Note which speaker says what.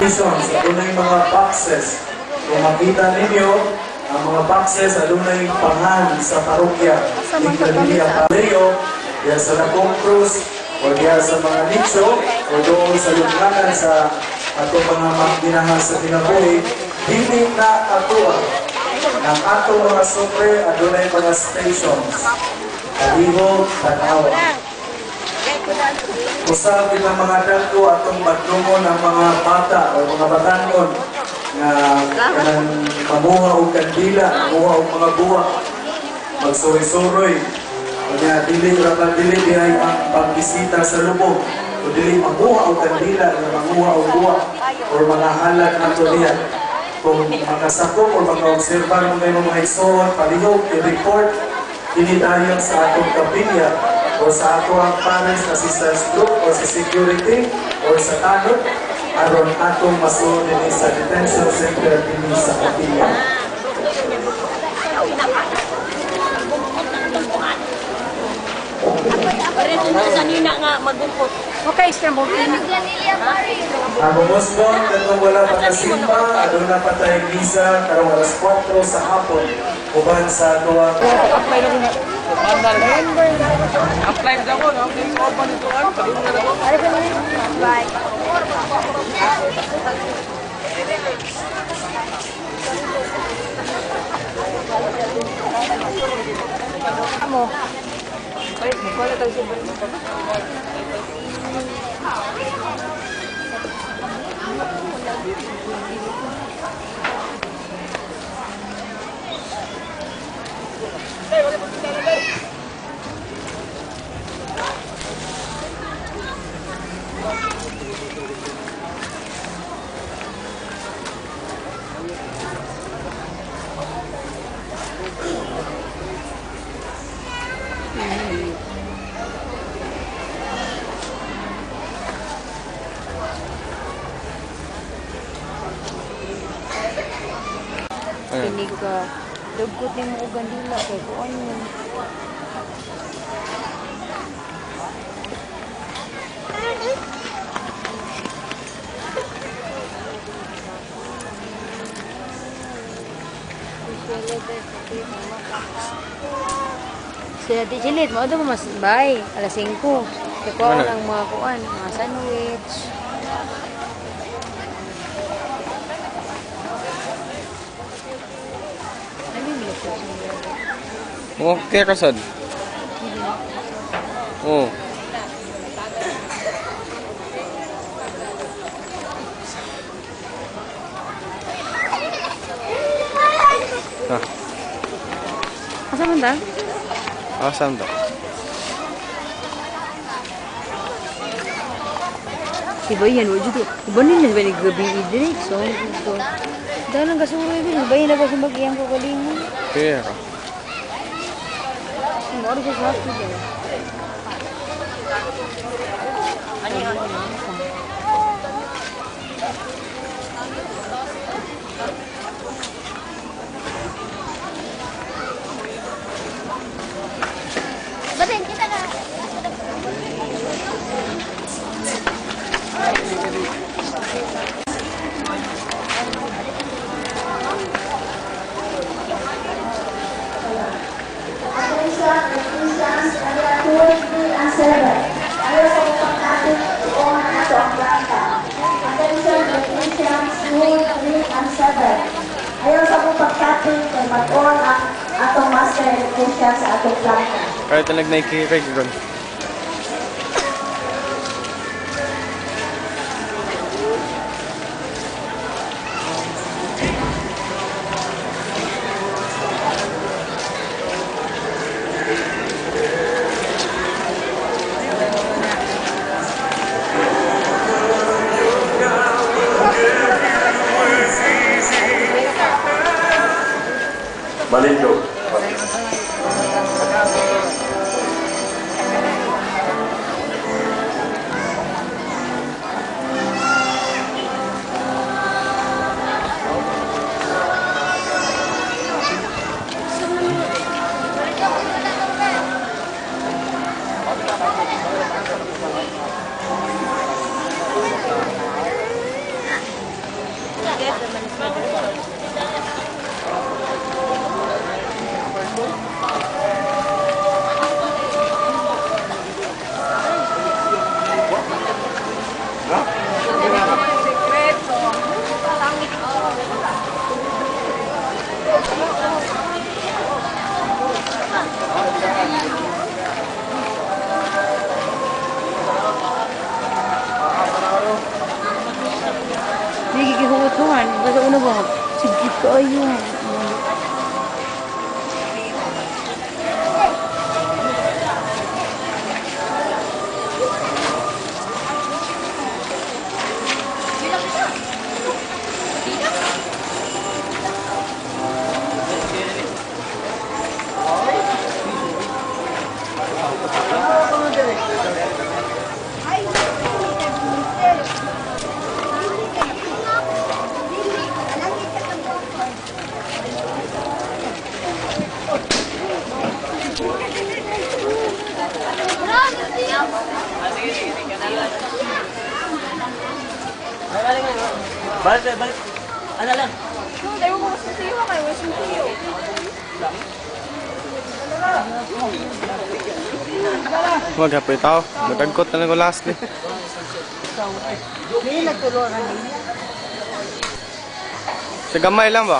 Speaker 1: stations, adunay mga boxes. Kung makita ninyo, ang mga boxes adunay pangan sa parokya. Tingkadiliya Paleo, diya sa Lacong Cruz, o diya sa mga nicho, o doon sa lugnanan sa ato mga magdinahan sa kinabuhi, hindi na atuwa. Ang ato mga sobre adunay mga stations. Kaliho, tanawa. Usap din ang mga dagko atong badlungon ang mga bata o mga batanon na kanang mamuha o kandila, mamuha o mga buwa, magsuroy-suroy. Kanya dili dihay ang pagbisita sa lubong. O dili mamuha o kandila, mamuha o buwa o mga halat na ito niya. Kung makasakop o maka-observar mo kayo mga isuon, palihog, i-report, initayan sa atong kapilya o sa ato ang parents assistance group o sa security o sa tanod aron atong masunod din sa detention center din sa kapilya.
Speaker 2: Okay, Istanbul.
Speaker 1: Ang umusbon, katong wala pa kasimba, adun na patay visa, karong alas 4 sa hapon, uban sa tuwa.
Speaker 3: Apply daw ko, no? Please open ito ang pagin na daw.
Speaker 2: Bye. Kamu. Wait, magkala tayo siya. Hindi ka dugot ni mo gandila kay kuan mo. Sila di chilit mo do mas bay alas 5. Kaya ang mga kuan, mga sandwich.
Speaker 3: Oh, kaya kasad. Oh. Ah.
Speaker 2: Asa man ta?
Speaker 3: Asan ta?
Speaker 2: Iba yan, wajud to. Iba nila ba gabi idrik so. Dahil ang kasuroy din, iba yan na ba sumbagyan ko kalingon?
Speaker 3: Kaya ka.
Speaker 2: Ano sa hospital? Ano yan? Batin, kita na!
Speaker 4: Ayaw sa kong pagkapin kay mag-on ang atong master education sa atong planta.
Speaker 3: Kahit na nag-naikikig ron.
Speaker 1: Balindo.
Speaker 2: Hindi kikihungot-hungan. Basta una ba? Sige kayo.
Speaker 3: Balik. Ano lang?
Speaker 5: Tayo ko kasi sa'yo kayo. Wasin sa'yo.
Speaker 3: Maghapoy tao. Nagkagkot na lang ko last eh.
Speaker 2: Hindi nagtulungan din.
Speaker 3: Sa gamay lang ba?